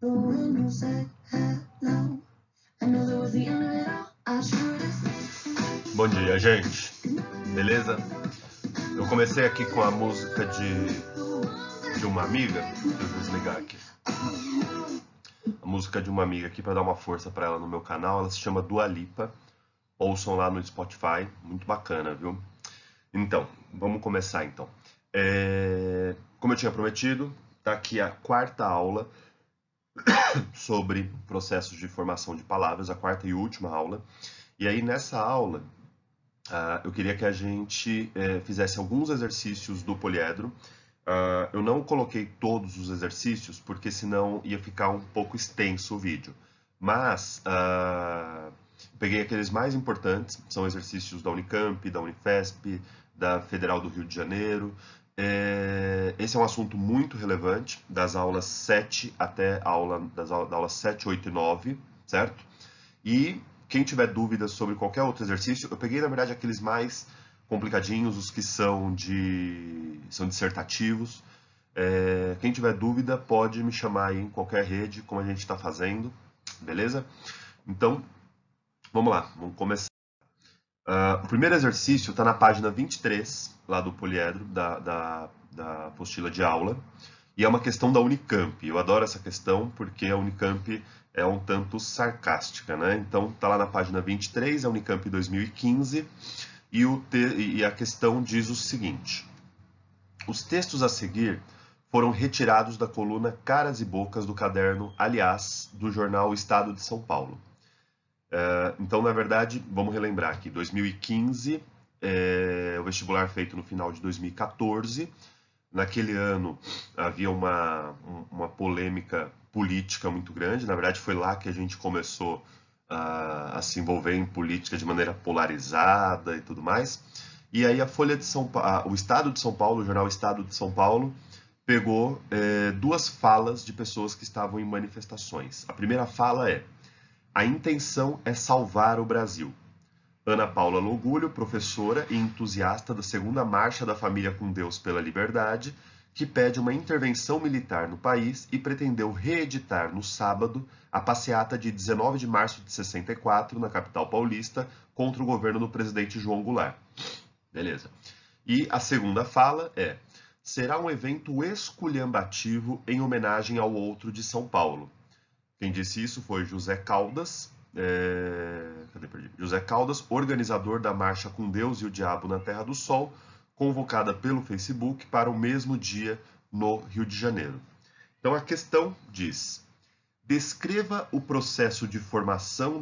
Bom dia, gente. Beleza? Eu comecei aqui com a música de uma amiga. Deixa eu desligar aqui. A música de uma amiga aqui para dar uma força para ela no meu canal. Ela se chama Dua Lipa. Ouçam lá no Spotify. Muito bacana, viu? Então, vamos começar então. Como eu tinha prometido, tá aqui a quarta aula sobre processos de formação de palavras, a quarta e última aula. E aí nessa aula eu queria que a gente fizesse alguns exercícios do poliedro. Eu não coloquei todos os exercícios porque senão ia ficar um pouco extenso o vídeo. Mas peguei aqueles mais importantes, são exercícios da Unicamp, da Unifesp, da Federal do Rio de Janeiro. Esse é um assunto muito relevante, das aulas 7 até da aula 7, 8 e 9, certo? E quem tiver dúvidas sobre qualquer outro exercício, eu peguei na verdade aqueles mais complicadinhos, os que são dissertativos. Quem tiver dúvida pode me chamar aí em qualquer rede, como a gente está fazendo, beleza? Então, vamos lá, vamos começar. O primeiro exercício está na página 23, lá do poliedro, da apostila de aula, e é uma questão da Unicamp. Eu adoro essa questão porque a Unicamp é um tanto sarcástica, né? Então, está lá na página 23, a Unicamp 2015, e a questão diz o seguinte: os textos a seguir foram retirados da coluna Caras e Bocas do caderno Aliás, do jornal Estado de São Paulo. Então, na verdade, vamos relembrar aqui, 2015, o vestibular feito no final de 2014. Naquele ano havia uma polêmica política muito grande, na verdade foi lá que a gente começou a se envolver em política de maneira polarizada e tudo mais. E aí a Folha de São Paulo, o Estado de São Paulo, o jornal Estado de São Paulo, pegou duas falas de pessoas que estavam em manifestações. A primeira fala é: a intenção é salvar o Brasil. Ana Paula Logulho, professora e entusiasta da segunda Marcha da Família com Deus pela Liberdade, que pede uma intervenção militar no país e pretendeu reeditar no sábado a passeata de 19 de março de 64, na capital paulista, contra o governo do presidente João Goulart. Beleza. E a segunda fala é: será um evento esculhambativo em homenagem ao outro de São Paulo. Quem disse isso foi José Caldas, José Caldas, organizador da Marcha com Deus e o Diabo na Terra do Sol, convocada pelo Facebook para o mesmo dia no Rio de Janeiro. Então a questão diz: descreva o processo de formação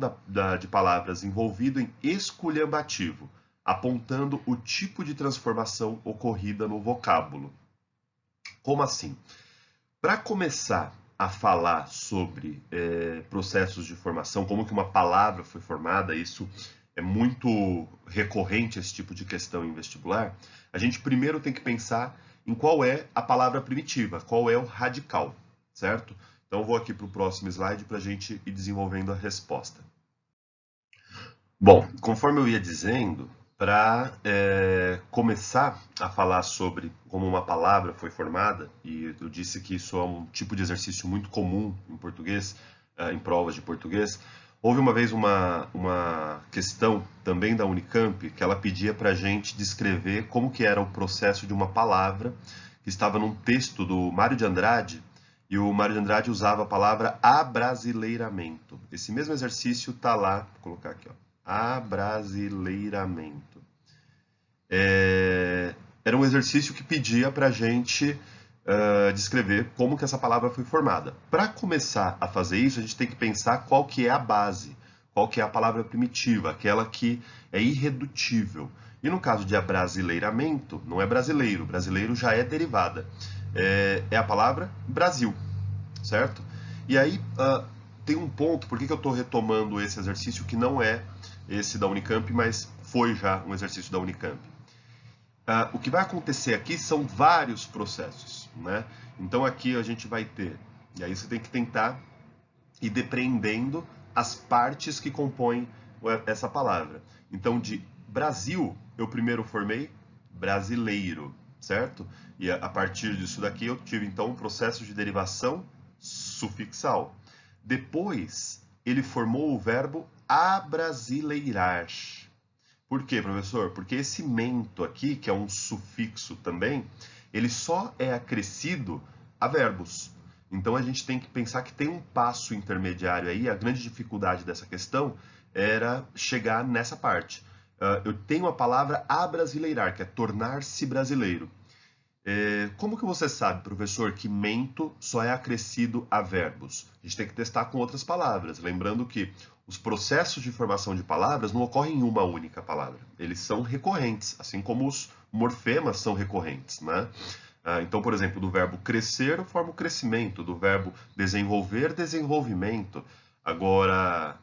de palavras envolvido em esculhambativo, apontando o tipo de transformação ocorrida no vocábulo. Como assim? Para começar a falar sobre processos de formação, como que uma palavra foi formada, isso é muito recorrente, esse tipo de questão em vestibular, a gente primeiro tem que pensar em qual é a palavra primitiva, qual é o radical, certo? Então eu vou aqui para o próximo slide para a gente ir desenvolvendo a resposta. Bom, conforme eu ia dizendo, para começar a falar sobre como uma palavra foi formada, e eu disse que isso é um tipo de exercício muito comum em português, em provas de português, houve uma vez uma questão também da Unicamp que ela pedia para a gente descrever como que era o processo de uma palavra que estava num texto do Mário de Andrade, e o Mário de Andrade usava a palavra abrasileiramento. Esse mesmo exercício está lá, vou colocar aqui, ó. Abrasileiramento. Era um exercício que pedia para a gente descrever como que essa palavra foi formada. Para começar a fazer isso, a gente tem que pensar qual que é a base, qual que é a palavra primitiva, aquela que é irredutível. E no caso de abrasileiramento, não é brasileiro, brasileiro já é derivada. É a palavra Brasil, certo? E aí tem um ponto, por que eu estou retomando esse exercício que não é esse da Unicamp, mas foi já um exercício da Unicamp. O que vai acontecer aqui são vários processos, né? Então aqui a gente vai ter, e aí você tem que tentar ir depreendendo as partes que compõem essa palavra. Então de Brasil, eu primeiro formei brasileiro, certo? E a partir disso daqui eu tive então um processo de derivação sufixal. Depois, ele formou o verbo abrasileirar. Por quê, professor? Porque esse mento aqui, que é um sufixo também, ele só é acrescido a verbos. Então a gente tem que pensar que tem um passo intermediário aí. A grande dificuldade dessa questão era chegar nessa parte. Eu tenho a palavra abrasileirar, que é tornar-se brasileiro. Como que você sabe, professor, que mento só é acrescido a verbos? A gente tem que testar com outras palavras. Lembrando que os processos de formação de palavras não ocorrem em uma única palavra. Eles são recorrentes, assim como os morfemas são recorrentes, né? Então, por exemplo, do verbo crescer eu formo crescimento, do verbo desenvolver, desenvolvimento. Agora,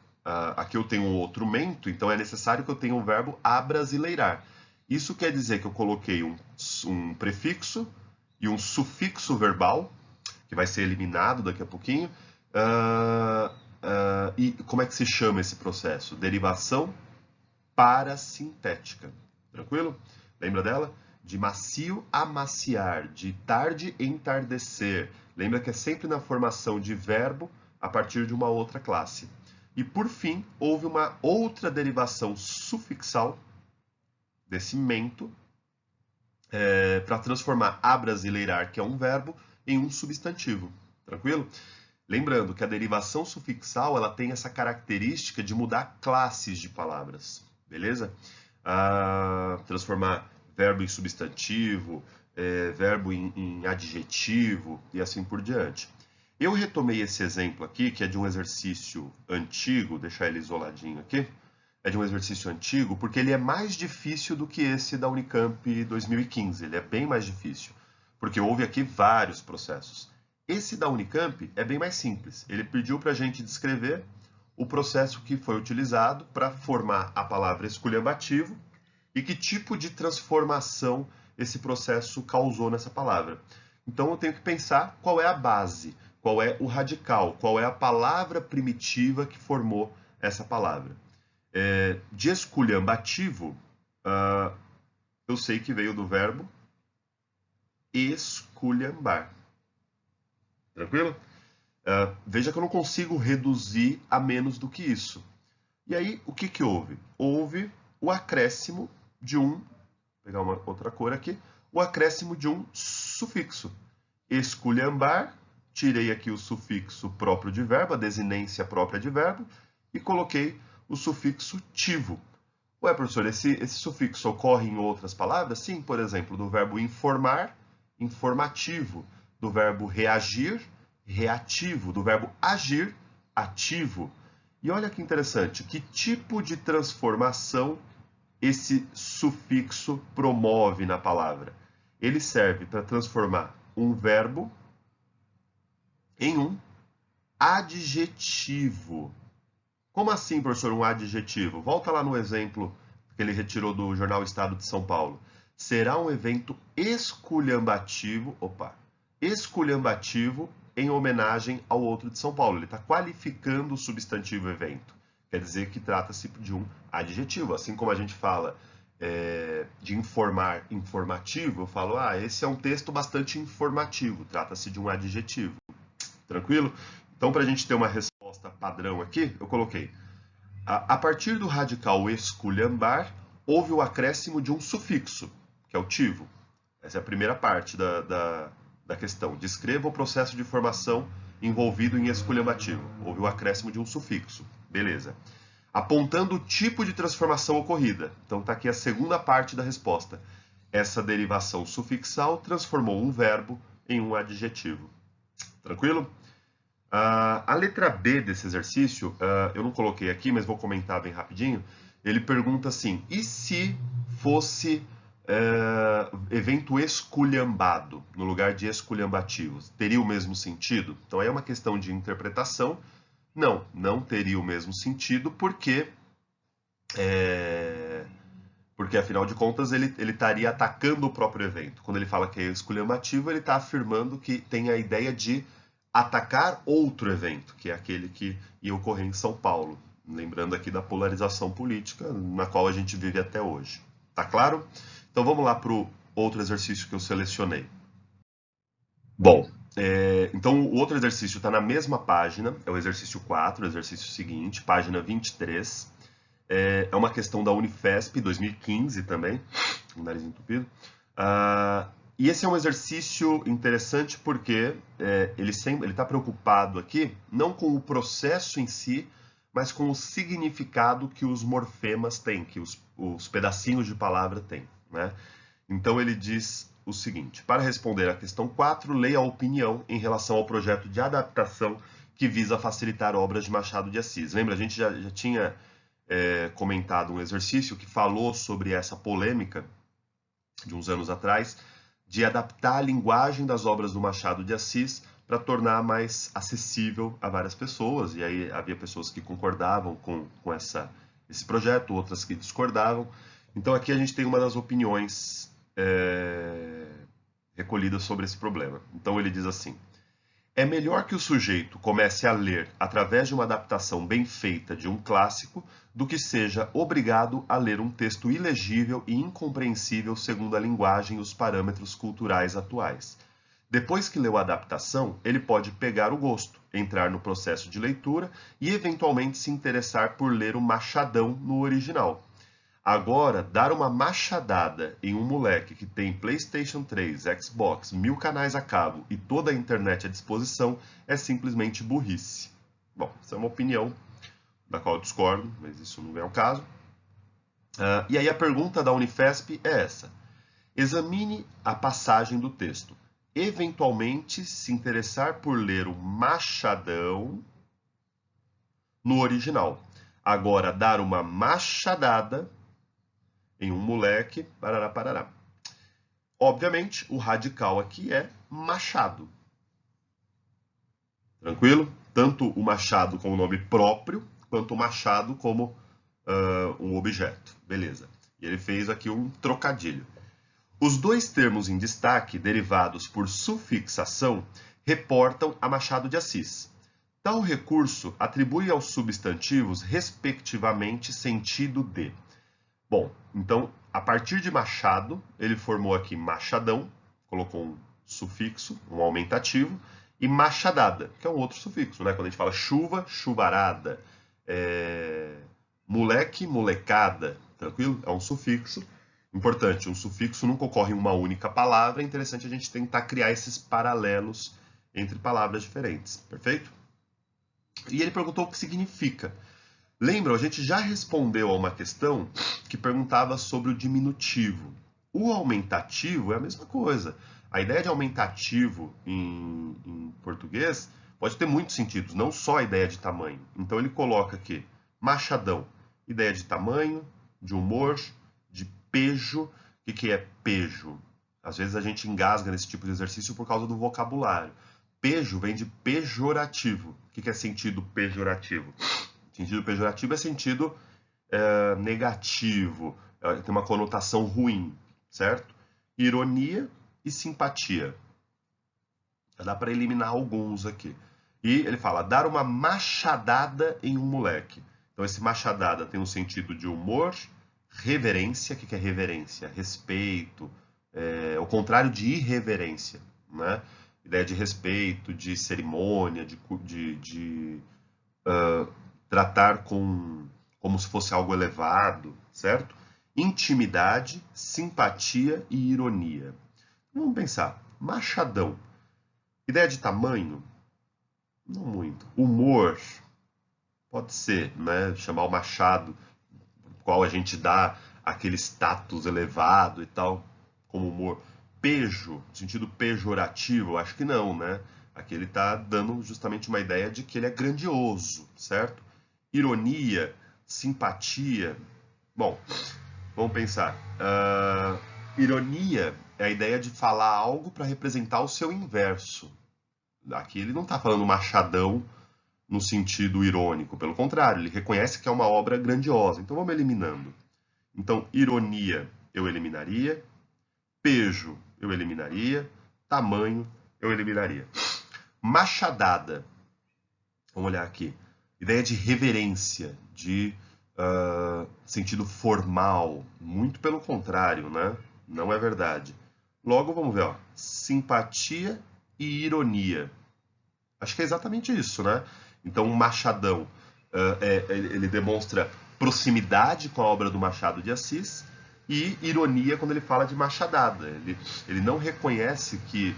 aqui eu tenho um outro mento, então é necessário que eu tenha um verbo abrasileirar. Isso quer dizer que eu coloquei um prefixo e um sufixo verbal, que vai ser eliminado daqui a pouquinho. E como é que se chama esse processo? Derivação parasintética. Tranquilo? Lembra dela? De macio a maciar, de tarde entardecer. Lembra que é sempre na formação de verbo a partir de uma outra classe. E por fim, houve uma outra derivação sufixal desse mento para transformar abrasileirar, que é um verbo, em um substantivo. Tranquilo? Lembrando que a derivação sufixal ela tem essa característica de mudar classes de palavras. Beleza? Transformar verbo em substantivo, verbo em adjetivo e assim por diante. Eu retomei esse exemplo aqui, que é de um exercício antigo, deixar ele isoladinho aqui. É de um exercício antigo, porque ele é mais difícil do que esse da Unicamp 2015. Ele é bem mais difícil, porque houve aqui vários processos. Esse da Unicamp é bem mais simples. Ele pediu para a gente descrever o processo que foi utilizado para formar a palavra esculhambativo e que tipo de transformação esse processo causou nessa palavra. Então eu tenho que pensar qual é a base, qual é o radical, qual é a palavra primitiva que formou essa palavra. De esculhambativo, eu sei que veio do verbo esculhambar. Tranquilo? Veja que eu não consigo reduzir a menos do que isso. E aí, o que houve? Houve o acréscimo de vou pegar uma outra cor aqui, o acréscimo de um sufixo. Esculhambar, tirei aqui o sufixo próprio de verbo, a desinência própria de verbo, e coloquei o sufixo tivo. Ué, professor, esse sufixo ocorre em outras palavras? Sim, por exemplo, do verbo informar, informativo, do verbo reagir, reativo, do verbo agir, ativo. E olha que interessante, que tipo de transformação esse sufixo promove na palavra? Ele serve para transformar um verbo em um adjetivo. Como assim, professor, um adjetivo? Volta lá no exemplo que ele retirou do jornal Estado de São Paulo. Será um evento esculhambativo, esculhambativo em homenagem ao outro de São Paulo. Ele está qualificando o substantivo evento. Quer dizer que trata-se de um adjetivo. Assim como a gente fala de informar, informativo, eu falo, esse é um texto bastante informativo. Trata-se de um adjetivo. Tranquilo? Então, para a gente ter uma resposta padrão aqui, eu coloquei. A partir do radical esculhambar, houve o acréscimo de um sufixo, que é o tivo. Essa é a primeira parte da questão. Descreva o processo de formação envolvido em esculhambativo. Houve o acréscimo de um sufixo. Beleza. Apontando o tipo de transformação ocorrida. Então está aqui a segunda parte da resposta. Essa derivação sufixal transformou um verbo em um adjetivo. Tranquilo? A letra B desse exercício, eu não coloquei aqui, mas vou comentar bem rapidinho. Ele pergunta assim, e se fosse evento esculhambado, no lugar de esculhambativos? Teria o mesmo sentido? Então aí é uma questão de interpretação. Não teria o mesmo sentido, porque afinal de contas ele estaria atacando o próprio evento. Quando ele fala que é esculhambativo, ele está afirmando que tem a ideia de atacar outro evento, que é aquele que ia ocorrer em São Paulo. Lembrando aqui da polarização política na qual a gente vive até hoje. Tá claro? Então vamos lá para o outro exercício que eu selecionei. Bom, Então, o outro exercício está na mesma página, é o exercício 4, o exercício seguinte, página 23. É uma questão da Unifesp, 2015 também, um nariz entupido. E esse é um exercício interessante porque ele está preocupado aqui, não com o processo em si, mas com o significado que os morfemas têm, que os pedacinhos de palavra têm, né? Então ele diz o seguinte: para responder à questão 4, leia a opinião em relação ao projeto de adaptação que visa facilitar obras de Machado de Assis. Lembra, a gente já tinha comentado um exercício que falou sobre essa polêmica de uns anos atrás, de adaptar a linguagem das obras do Machado de Assis para tornar mais acessível a várias pessoas. E aí havia pessoas que concordavam com esse projeto, outras que discordavam. Então aqui a gente tem uma das opiniões recolhidas sobre esse problema. Então ele diz assim: é melhor que o sujeito comece a ler através de uma adaptação bem feita de um clássico do que seja obrigado a ler um texto ilegível e incompreensível segundo a linguagem e os parâmetros culturais atuais. Depois que leu a adaptação, ele pode pegar o gosto, entrar no processo de leitura e eventualmente se interessar por ler o Machadão no original. Agora, dar uma machadada em um moleque que tem PlayStation 3, Xbox, 1000 canais a cabo e toda a internet à disposição é simplesmente burrice. Bom, essa é uma opinião da qual eu discordo, mas isso não é o caso. E aí a pergunta da Unifesp é essa: examine a passagem do texto. Eventualmente se interessar por ler o Machadão no original. Agora, dar uma machadada em um moleque, parará, parará. Obviamente, o radical aqui é Machado. Tranquilo? Tanto o Machado como nome próprio, quanto o Machado como um objeto. Beleza. E ele fez aqui um trocadilho. Os dois termos em destaque, derivados por sufixação, reportam a Machado de Assis. Tal recurso atribui aos substantivos, respectivamente, sentido de. Bom, então, a partir de Machado, ele formou aqui Machadão, colocou um sufixo, um aumentativo, e machadada, que é um outro sufixo, né? Quando a gente fala chuva, chuvarada, moleque, molecada, tranquilo? É um sufixo. Importante, um sufixo nunca ocorre em uma única palavra, é interessante a gente tentar criar esses paralelos entre palavras diferentes, perfeito? E ele perguntou o que significa. Lembra, a gente já respondeu a uma questão que perguntava sobre o diminutivo. O aumentativo é a mesma coisa. A ideia de aumentativo em português pode ter muitos sentidos, não só a ideia de tamanho. Então ele coloca aqui, machadão, ideia de tamanho, de humor, de pejo. O que é pejo? Às vezes a gente engasga nesse tipo de exercício por causa do vocabulário. Pejo vem de pejorativo. O que é sentido pejorativo? Sentido pejorativo é sentido negativo, tem uma conotação ruim, certo? Ironia e simpatia. Dá para eliminar alguns aqui. E ele fala, dar uma machadada em um moleque. Então esse machadada tem um sentido de humor, reverência. O que é reverência? Respeito, o contrário de irreverência, né? Ideia de respeito, de cerimônia, de tratar como se fosse algo elevado, certo? Intimidade, simpatia e ironia. Vamos pensar. Machadão. Ideia de tamanho? Não muito. Humor? Pode ser, né? Chamar o Machado, qual a gente dá aquele status elevado e tal, como humor. Pejo, no sentido pejorativo? Acho que não, né? Aqui ele está dando justamente uma ideia de que ele é grandioso, certo? Ironia, simpatia. Bom, vamos pensar. Ironia é a ideia de falar algo para representar o seu inverso. Aqui ele não está falando machadão no sentido irônico, pelo contrário, ele reconhece que é uma obra grandiosa. Então vamos eliminando. Então, ironia eu eliminaria, pejo eu eliminaria, tamanho eu eliminaria. Machadada. Vamos olhar aqui. Ideia de reverência, de sentido formal. Muito pelo contrário, né? Não é verdade. Logo, vamos ver. Ó. Simpatia e ironia. Acho que é exatamente isso, né? Então, o Machadão, ele demonstra proximidade com a obra do Machado de Assis e ironia quando ele fala de machadada. Ele não reconhece que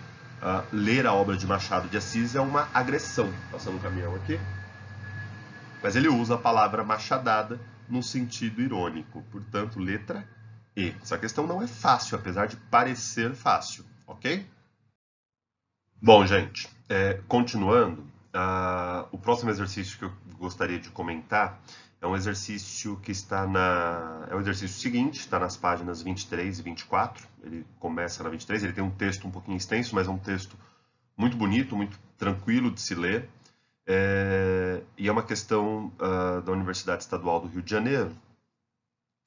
ler a obra de Machado de Assis é uma agressão. Passando um caminhão aqui. Mas ele usa a palavra machadada num sentido irônico. Portanto, letra E. Essa questão não é fácil, apesar de parecer fácil, ok? Bom, gente, continuando, o próximo exercício que eu gostaria de comentar é um exercício que está é o exercício seguinte, está nas páginas 23 e 24. Ele começa na 23, ele tem um texto um pouquinho extenso, mas é um texto muito bonito, muito tranquilo de se ler. E é uma questão da Universidade Estadual do Rio de Janeiro,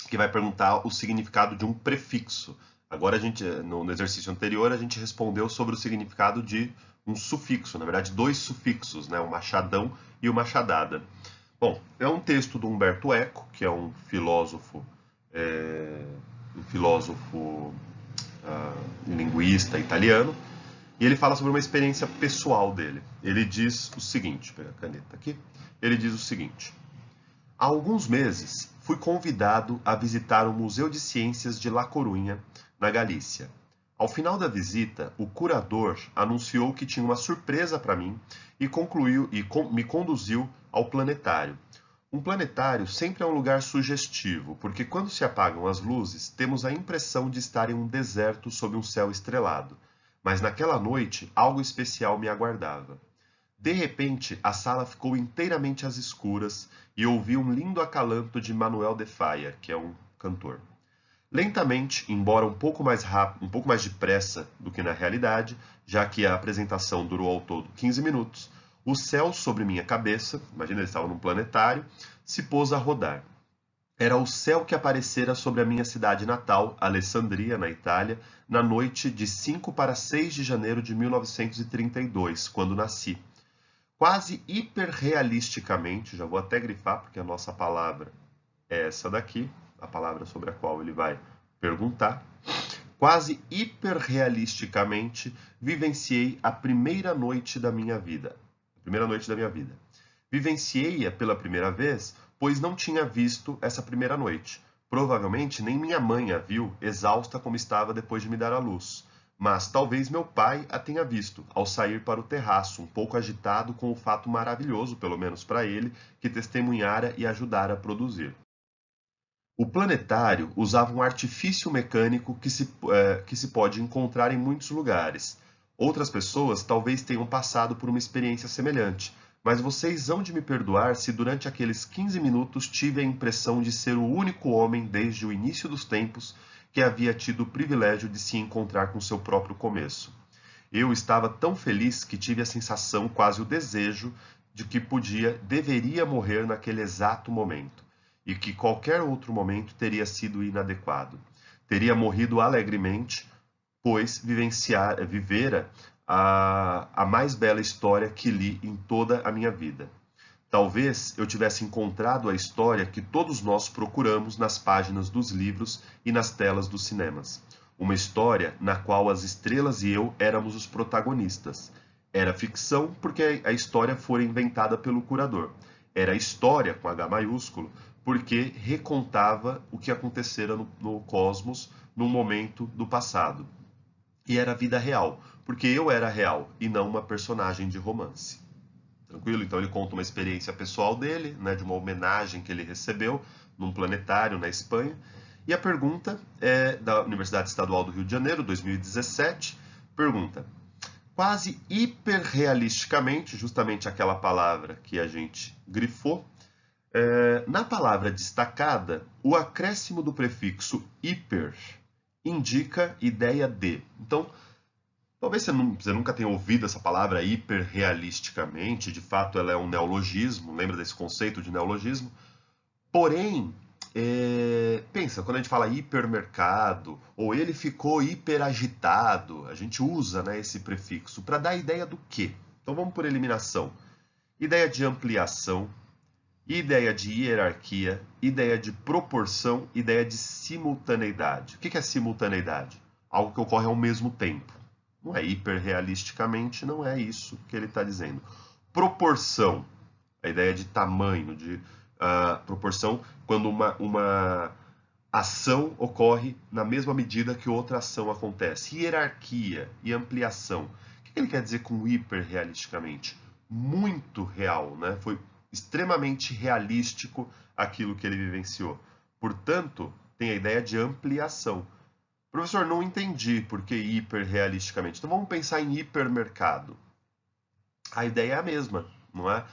que vai perguntar o significado de um prefixo. Agora, no exercício anterior, a gente respondeu sobre o significado de um sufixo, na verdade, dois sufixos, né? O machadão e o machadada. Bom, é um texto do Umberto Eco, que é um filósofo linguista italiano, e ele fala sobre uma experiência pessoal dele. Ele diz o seguinte, vou pegar a caneta aqui, ele diz o seguinte: há alguns meses fui convidado a visitar o Museu de Ciências de La Coruña, na Galícia. Ao final da visita, o curador anunciou que tinha uma surpresa para mim e me conduziu ao planetário. Um planetário sempre é um lugar sugestivo, porque quando se apagam as luzes, temos a impressão de estar em um deserto sob um céu estrelado. Mas naquela noite, algo especial me aguardava. De repente, a sala ficou inteiramente às escuras e ouvi um lindo acalanto de Manuel de Falla, que é um cantor. Lentamente, embora um pouco mais rápido, um pouco mais depressa do que na realidade, já que a apresentação durou ao todo 15 minutos, o céu sobre minha cabeça, imagina, ele estava num planetário, se pôs a rodar. Era o céu que aparecera sobre a minha cidade natal, Alessandria, na Itália, na noite de 5 para 6 de janeiro de 1932, quando nasci. Quase hiperrealisticamente, já vou até grifar porque a nossa palavra é essa daqui, a palavra sobre a qual ele vai perguntar. Quase hiperrealisticamente vivenciei a primeira noite da minha vida. Vivenciei-a pela primeira vez, pois não tinha visto essa primeira noite. Provavelmente nem minha mãe a viu, exausta como estava depois de me dar à luz. Mas talvez meu pai a tenha visto, ao sair para o terraço, um pouco agitado com o fato maravilhoso, pelo menos para ele, que testemunhara e ajudara a produzir. O planetário usava um artifício mecânico que se pode encontrar em muitos lugares. Outras pessoas talvez tenham passado por uma experiência semelhante, mas vocês hão de me perdoar se durante aqueles 15 minutos tive a impressão de ser o único homem desde o início dos tempos que havia tido o privilégio de se encontrar com seu próprio começo. Eu estava tão feliz que tive a sensação, quase o desejo, de que deveria morrer naquele exato momento, e que qualquer outro momento teria sido inadequado. Teria morrido alegremente, pois vivera a mais bela história que li em toda a minha vida. Talvez eu tivesse encontrado a história que todos nós procuramos nas páginas dos livros e nas telas dos cinemas. Uma história na qual as estrelas e eu éramos os protagonistas. Era ficção porque a história fora inventada pelo curador. Era história, com H maiúsculo, porque recontava o que acontecera no cosmos num momento do passado. E era vida real, porque eu era real e não uma personagem de romance. Tranquilo? Então ele conta uma experiência pessoal dele, né, de uma homenagem que ele recebeu num planetário na Espanha. E a pergunta é da Universidade Estadual do Rio de Janeiro, 2017. Pergunta: quase hiperrealisticamente, justamente aquela palavra que a gente grifou, na palavra destacada, o acréscimo do prefixo hiper indica ideia de. Então, talvez você nunca tenha ouvido essa palavra hiperrealisticamente, de fato ela é um neologismo, lembra desse conceito de neologismo? Porém, pensa, quando a gente fala hipermercado, ou ele ficou hiperagitado, a gente usa, né, esse prefixo para dar ideia do quê? Então vamos por eliminação. Ideia de ampliação, ideia de hierarquia, ideia de proporção, ideia de simultaneidade. O que é simultaneidade? Algo que ocorre ao mesmo tempo. Não é hiperrealisticamente, não é isso que ele está dizendo. Proporção, a ideia de tamanho, de proporção, quando uma ação ocorre na mesma medida que outra ação acontece. Hierarquia e ampliação. O que ele quer dizer com hiperrealisticamente? Muito real, né? Foi extremamente realístico aquilo que ele vivenciou. Portanto, tem a ideia de ampliação. Professor, não entendi por que hiperrealisticamente. Então vamos pensar em hipermercado. A ideia é a mesma, não é?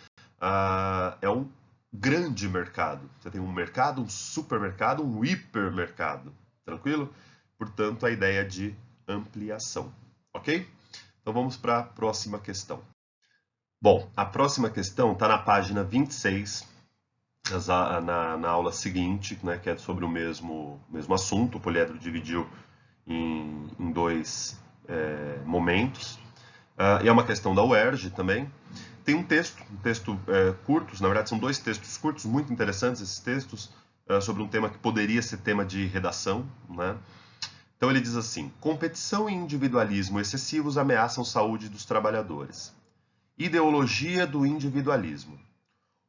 É um grande mercado. Você tem um mercado, um supermercado, um hipermercado. Tranquilo? Portanto, a ideia de ampliação. Ok? Então vamos para a próxima questão. Bom, a próxima questão está na página 26, na aula seguinte, né, que é sobre o mesmo assunto. O poliedro dividiu em dois momentos. E é uma questão da UERJ também. Tem um texto curto, na verdade são dois textos curtos, muito interessantes esses textos, sobre um tema que poderia ser tema de redação, né? Então ele diz assim: competição e individualismo excessivos ameaçam a saúde dos trabalhadores. Ideologia do individualismo.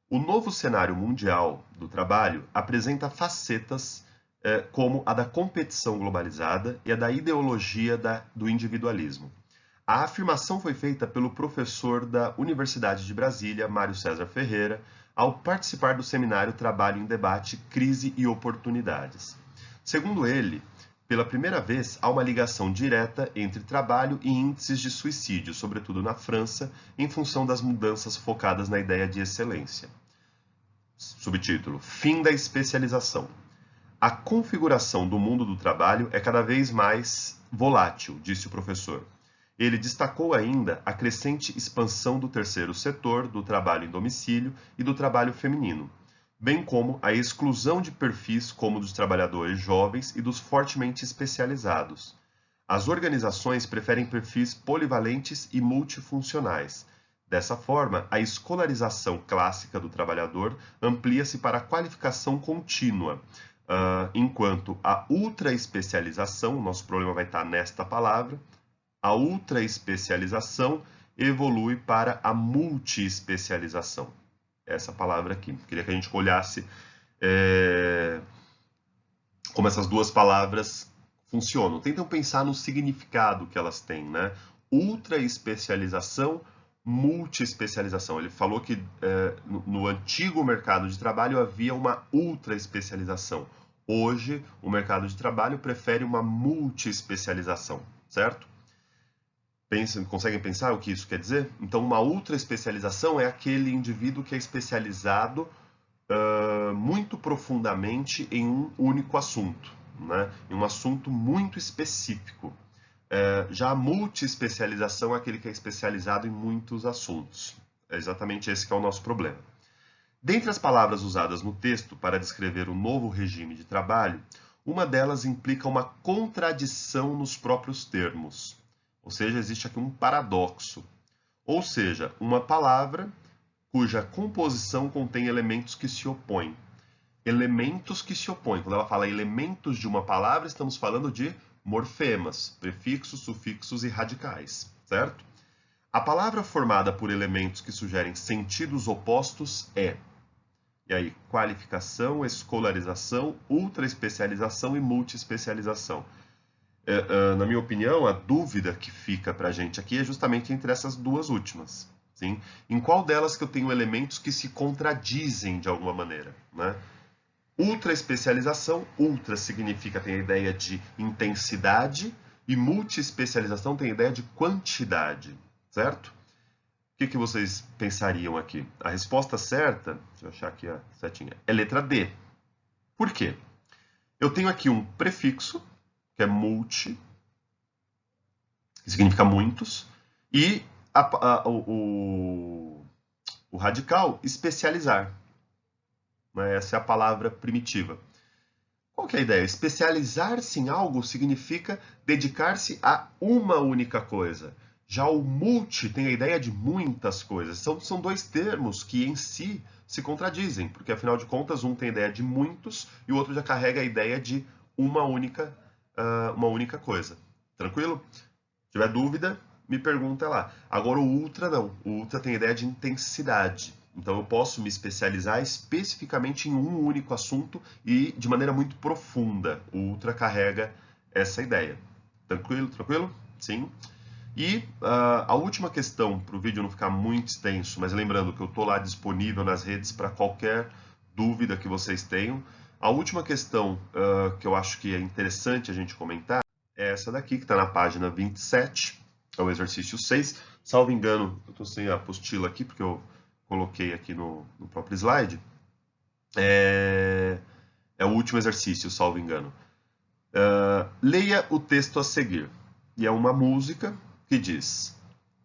O novo cenário mundial do trabalho apresenta facetas como a da competição globalizada e a da ideologia do individualismo. A afirmação foi feita pelo professor da Universidade de Brasília, Mário César Ferreira, ao participar do seminário Trabalho em Debate, Crise e Oportunidades. Segundo ele, pela primeira vez, há uma ligação direta entre trabalho e índices de suicídio, sobretudo na França, em função das mudanças focadas na ideia de excelência. Subtítulo: Fim da especialização. A configuração do mundo do trabalho é cada vez mais volátil, disse o professor. Ele destacou ainda a crescente expansão do terceiro setor, do trabalho em domicílio e do trabalho feminino, bem como a exclusão de perfis como dos trabalhadores jovens e dos fortemente especializados. As organizações preferem perfis polivalentes e multifuncionais. Dessa forma, a escolarização clássica do trabalhador amplia-se para a qualificação contínua, enquanto a ultraespecialização, o nosso problema vai estar nesta palavra, a ultraespecialização evolui para a multiespecialização. Essa palavra aqui. Queria que a gente olhasse como essas duas palavras funcionam. Tentam pensar no significado que elas têm, né? Ultraespecialização, multiespecialização. Ele falou que no antigo mercado de trabalho havia uma ultraespecialização. Hoje, o mercado de trabalho prefere uma multiespecialização, certo? Conseguem pensar o que isso quer dizer? Então, uma ultraespecialização é aquele indivíduo que é especializado muito profundamente em um único assunto, né? Em um assunto muito específico. Já a multiespecialização é aquele que é especializado em muitos assuntos. É exatamente esse que é o nosso problema. Dentre as palavras usadas no texto para descrever o novo regime de trabalho, uma delas implica uma contradição nos próprios termos. Ou seja, existe aqui um paradoxo. Ou seja, uma palavra cuja composição contém elementos que se opõem. Elementos que se opõem. Quando ela fala elementos de uma palavra, estamos falando de morfemas, prefixos, sufixos e radicais, certo? A palavra formada por elementos que sugerem sentidos opostos é, e aí, qualificação, escolarização, ultraespecialização e multiespecialização. Na minha opinião, a dúvida que fica para a gente aqui é justamente entre essas duas últimas. Sim? Em qual delas que eu tenho elementos que se contradizem de alguma maneira, né? Ultraespecialização, ultra significa, tem a ideia de intensidade, e multiespecialização tem a ideia de quantidade, certo? O que vocês pensariam aqui? A resposta certa, deixa eu achar aqui a setinha, é letra D. Por quê? Eu tenho aqui um prefixo, que é multi, que significa muitos, e o radical, especializar. Essa é a palavra primitiva. Qual que é a ideia? Especializar-se em algo significa dedicar-se a uma única coisa. Já o multi tem a ideia de muitas coisas. São dois termos que em si se contradizem, porque afinal de contas um tem a ideia de muitos e o outro já carrega a ideia de uma única coisa. Tranquilo? tiver dúvida, me pergunta lá. Agora o ultra não. O ultra tem ideia de intensidade. Então eu posso me especializar especificamente em um único assunto e de maneira muito profunda. O ultra carrega essa ideia. Tranquilo? Tranquilo? Sim. E a última questão, para o vídeo não ficar muito extenso, mas lembrando que eu estou lá disponível nas redes para qualquer dúvida que vocês tenham. A última questão que eu acho que é interessante a gente comentar é essa daqui, que está na página 27, é o exercício 6. Salvo engano, eu estou sem a apostila aqui, porque eu coloquei aqui no próprio slide. É o último exercício, salvo engano. Leia o texto a seguir. E é uma música que diz: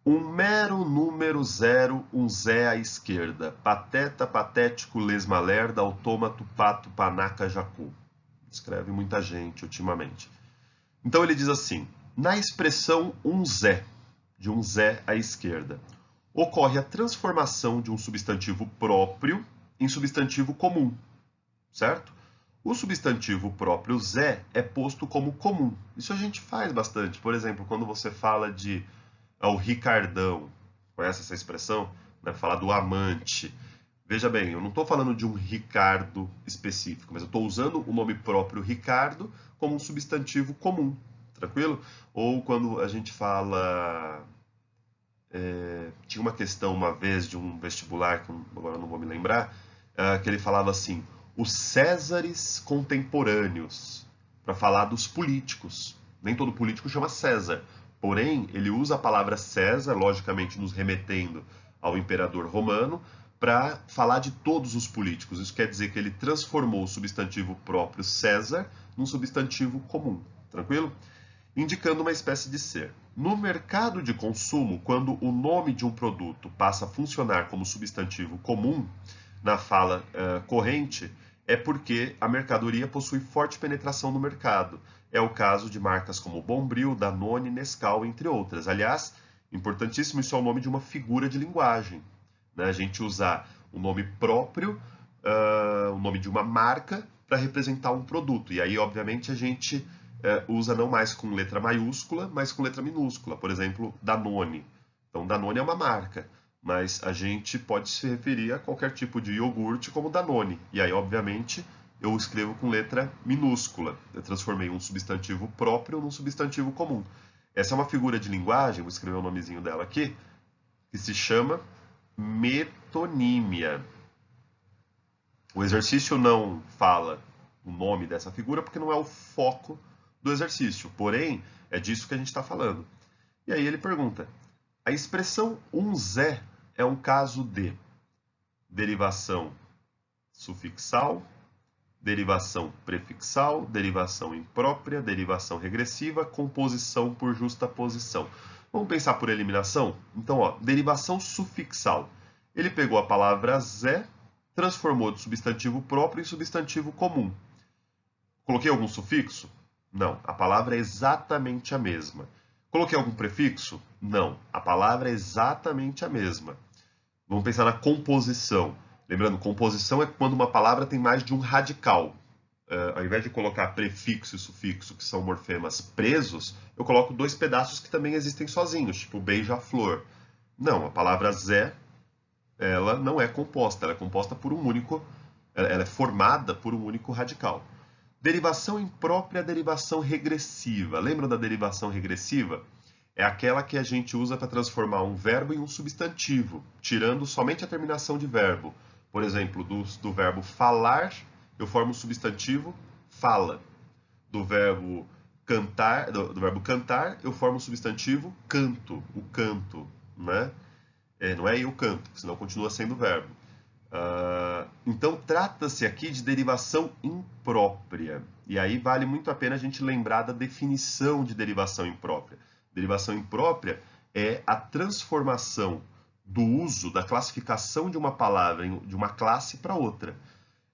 um mero número zero, um Zé à esquerda. Pateta, patético, lesma lerda, autômato, pato, panaca, jacu. Escreve muita gente ultimamente. Então ele diz assim: na expressão um Zé, de um Zé à esquerda, ocorre a transformação de um substantivo próprio em substantivo comum, certo? O substantivo próprio Zé é posto como comum. Isso a gente faz bastante. Por exemplo, quando você fala de o Ricardão, conhece essa expressão? Né? Falar do amante. Veja bem, eu não estou falando de um Ricardo específico, mas eu estou usando o nome próprio Ricardo como um substantivo comum, tranquilo? Ou quando a gente fala... tinha uma questão uma vez de um vestibular, que agora eu não vou me lembrar, que ele falava assim, os Césares contemporâneos, para falar dos políticos. Nem todo político chama César, porém ele usa a palavra César, logicamente nos remetendo ao imperador romano, para falar de todos os políticos. Isso quer dizer que ele transformou o substantivo próprio César num substantivo comum, tranquilo? Indicando uma espécie de ser. No mercado de consumo, quando o nome de um produto passa a funcionar como substantivo comum na fala corrente, é porque a mercadoria possui forte penetração no mercado. É o caso de marcas como Bombril, Danone, Nescau, entre outras. Aliás, importantíssimo, isso é o nome de uma figura de linguagem. Né? A gente usar o nome próprio, o nome de uma marca, para representar um produto. E aí, obviamente, a gente usa não mais com letra maiúscula, mas com letra minúscula. Por exemplo, Danone. Então, Danone é uma marca, mas a gente pode se referir a qualquer tipo de iogurte como Danone. E aí, obviamente, eu escrevo com letra minúscula. Eu transformei um substantivo próprio num substantivo comum. Essa é uma figura de linguagem, vou escrever o nomezinho dela aqui, que se chama metonímia. O exercício não fala o nome dessa figura porque não é o foco do exercício. Porém, é disso que a gente está falando. E aí ele pergunta: a expressão um Zé é um caso de derivação sufixal, derivação prefixal, derivação imprópria, derivação regressiva, composição por justaposição. Vamos pensar por eliminação? Então, ó, derivação sufixal. Ele pegou a palavra Zé, transformou de substantivo próprio em substantivo comum. Coloquei algum sufixo? Não, a palavra é exatamente a mesma. Coloquei algum prefixo? Não, a palavra é exatamente a mesma. Vamos pensar na composição. Lembrando, composição é quando uma palavra tem mais de um radical. Ao invés de colocar prefixo e sufixo, que são morfemas presos, eu coloco dois pedaços que também existem sozinhos, tipo beija-flor. Não, a palavra Zé, ela não é composta, ela é composta por um único, ela é formada por um único radical. Derivação imprópria, derivação regressiva. Lembram da derivação regressiva? É aquela que a gente usa para transformar um verbo em um substantivo, tirando somente a terminação de verbo. Por exemplo, do verbo falar, eu formo o substantivo fala. Do verbo cantar, eu formo o substantivo canto, o canto, né? Não é eu canto, senão continua sendo verbo. Então, trata-se aqui de derivação imprópria. E aí vale muito a pena a gente lembrar da definição de derivação imprópria. Derivação imprópria é a transformação do uso, da classificação de uma palavra, de uma classe para outra.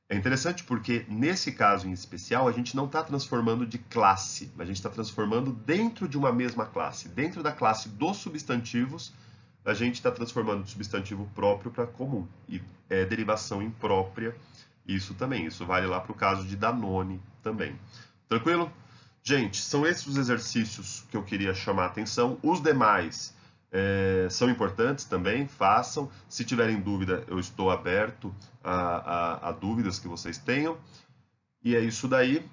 É interessante porque, nesse caso em especial, a gente não está transformando de classe, mas a gente está transformando dentro de uma mesma classe. Dentro da classe dos substantivos, a gente está transformando de substantivo próprio para comum. E é derivação imprópria, isso também. Isso vale lá para o caso de Danone também. Tranquilo? Gente, são esses os exercícios que eu queria chamar a atenção. Os demais são importantes também, façam. Se tiverem dúvida, eu estou aberto a dúvidas que vocês tenham. E é isso daí.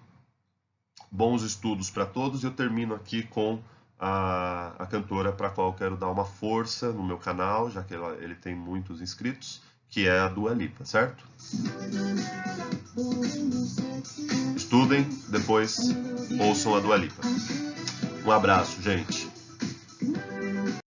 Bons estudos para todos. Eu termino aqui com a cantora para a qual eu quero dar uma força no meu canal, já que ele tem muitos inscritos, que é a Dua Lipa, certo? Estudem, depois ouçam a Dua Lipa. Um abraço, gente.